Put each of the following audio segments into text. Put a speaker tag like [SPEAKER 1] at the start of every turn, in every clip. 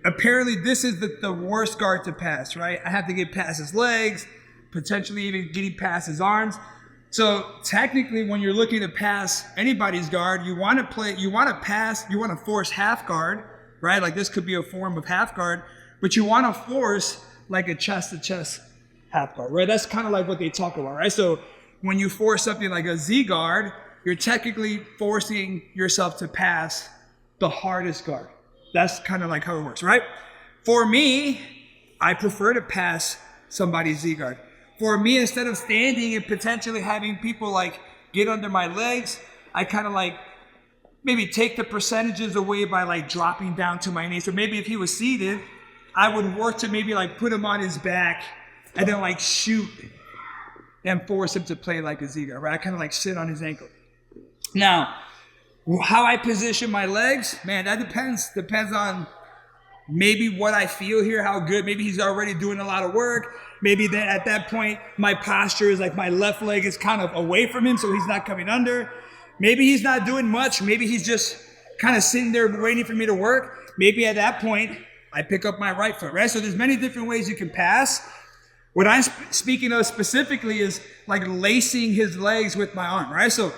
[SPEAKER 1] apparently this is the worst guard to pass, right? I have to get past his legs, potentially even getting past his arms. So technically, when you're looking to pass anybody's guard, you want to force half guard, right? Like this could be a form of half guard, but you want to force like a chest-to-chest half guard, right? That's kind of like what they talk about, right? So when you force something like a Z guard, you're technically forcing yourself to pass the hardest guard. That's kind of like how it works, right? For me, I prefer to pass somebody's Z guard. For me, instead of standing and potentially having people like get under my legs, I kind of like maybe take the percentages away by like dropping down to my knees. Or maybe if he was seated, I would work to maybe like put him on his back and then like shoot and force him to play like a Z guard, right? I kind of like sit on his ankle. Now, how I position my legs, man, that depends on maybe what I feel here, how good. Maybe he's already doing a lot of work. Maybe then at that point, my posture is like my left leg is kind of away from him, so he's not coming under. Maybe he's not doing much. Maybe he's just kind of sitting there waiting for me to work. Maybe at that point, I pick up my right foot, right? So there's many different ways you can pass. What I'm speaking of specifically is like lacing his legs with my arm, right? So,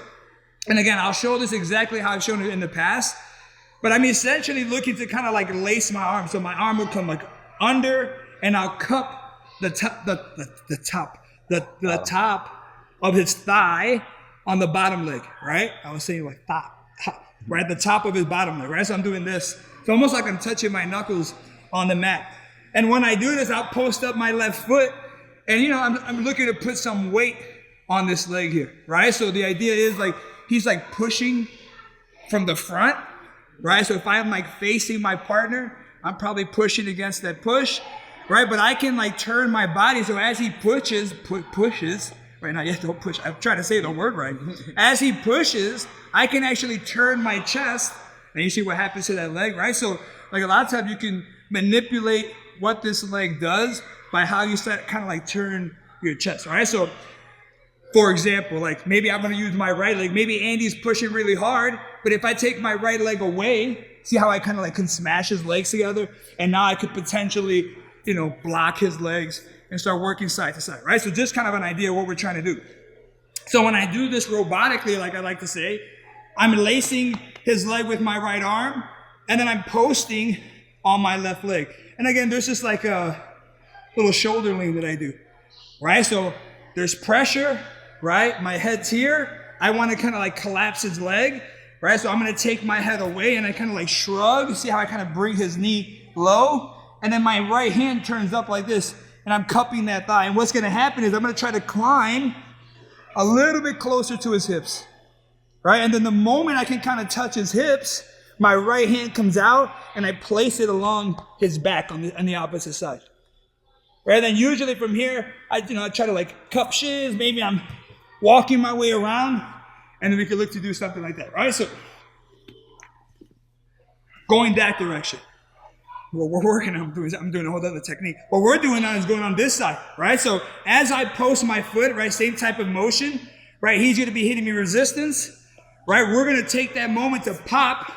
[SPEAKER 1] and again, I'll show this exactly how I've shown it in the past, but I'm essentially looking to kind of like lace my arm. So my arm will come like under, and I'll cup the top of his thigh on the bottom leg, right? I was saying like top, right at the top of his bottom leg, right? So I'm doing this. It's almost like I'm touching my knuckles on the mat. And when I do this, I'll post up my left foot, and I'm looking to put some weight on this leg here, right? So the idea is like he's like pushing from the front, right? So if I'm like facing my partner, I'm probably pushing against that push, right? But I can like turn my body, so as he pushes, right now, yeah, don't push. I'm trying to say the word right. As he pushes, I can actually turn my chest, and you see what happens to that leg, right? So like a lot of times you can manipulate what this leg does by how you kind of like turn your chest, right? So for example, like maybe I'm going to use my right leg. Maybe Andy's pushing really hard, but if I take my right leg away, see how I kind of like can smash his legs together? And now I could potentially, block his legs and start working side to side, right? So just kind of an idea of what we're trying to do. So when I do this robotically, like I like to say, I'm lacing his leg with my right arm, and then I'm posting on my left leg. And again, there's just like a little shoulder lean that I do, right? So there's pressure, right? My head's here. I want to kind of like collapse his leg, right? So I'm going to take my head away and I kind of like shrug. See how I kind of bring his knee low? And then my right hand turns up like this, and I'm cupping that thigh. And what's going to happen is I'm going to try to climb a little bit closer to his hips, right? And then the moment I can kind of touch his hips, my right hand comes out and I place it along his back on the opposite side. Right? Then usually from here, I try to like cup shins. Maybe I'm walking my way around, and then we can look to do something like that, right? So going that direction. What we're working on, I'm doing a whole other technique. What we're doing now is going on this side, right? So as I post my foot, right, same type of motion, right? He's going to be hitting me resistance, right? We're going to take that moment to pop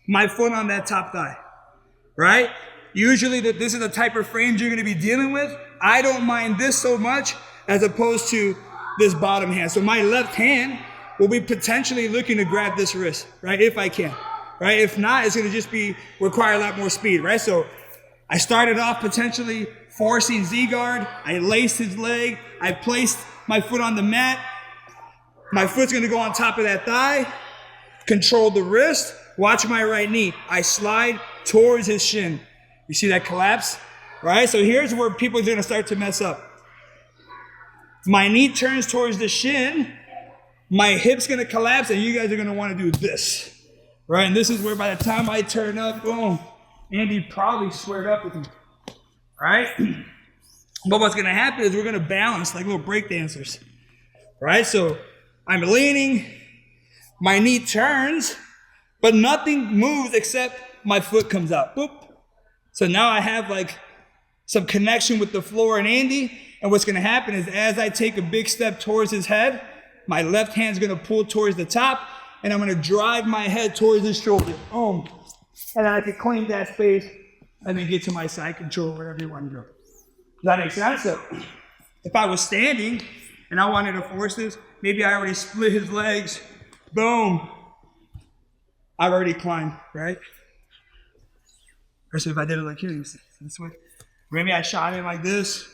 [SPEAKER 1] my foot on that top thigh, right? Usually this is the type of frames you're going to be dealing with. I don't mind this so much as opposed to this bottom hand. So my left hand will be potentially looking to grab this wrist, right? If I can, right? If not, it's going to just require a lot more speed, right? So I started off potentially forcing Z-guard. I laced his leg. I placed my foot on the mat. My foot's going to go on top of that thigh. Control the wrist. Watch my right knee. I slide towards his shin. You see that collapse? Right? So here's where people are going to start to mess up. My knee turns towards the shin. My hip's going to collapse, and you guys are going to want to do this. Right? And this is where by the time I turn up, boom, Andy probably squared up with me. Right? But what's going to happen is we're going to balance like little break dancers. Right? So I'm leaning. My knee turns, but nothing moves except my foot comes out. Boop. So now I have like some connection with the floor and Andy. And what's going to happen is as I take a big step towards his head, my left hand's going to pull towards the top, and I'm going to drive my head towards his shoulder. Boom. And then I can claim that space and then get to my side control, wherever you want to go. Does that make sense? So if I was standing and I wanted to force this, maybe I already split his legs, boom. I've already climbed, right? Or so if I did it like here, this way. Maybe I shot him like this,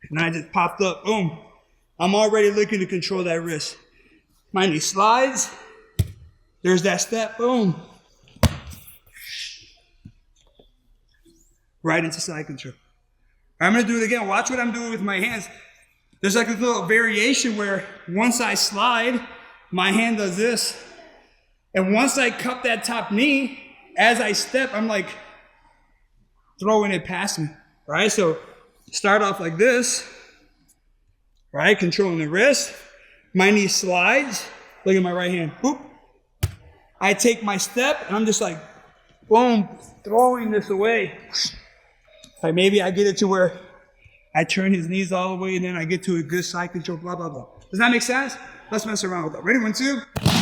[SPEAKER 1] and I just popped up, boom. I'm already looking to control that wrist. My knee slides, there's that step, boom. Right into side control. I'm gonna do it again. Watch what I'm doing with my hands. There's like a little variation where once I slide, my hand does this. And once I cup that top knee, as I step, I'm like throwing it past me, right? So start off like this, right? Controlling the wrist. My knee slides. Look at my right hand. Boop. I take my step, and I'm just like, boom, throwing this away. Like maybe I get it to where I turn his knees all the way, and then I get to a good side control, blah, blah, blah. Does that make sense? Let's mess around with that. Ready? 1, 2.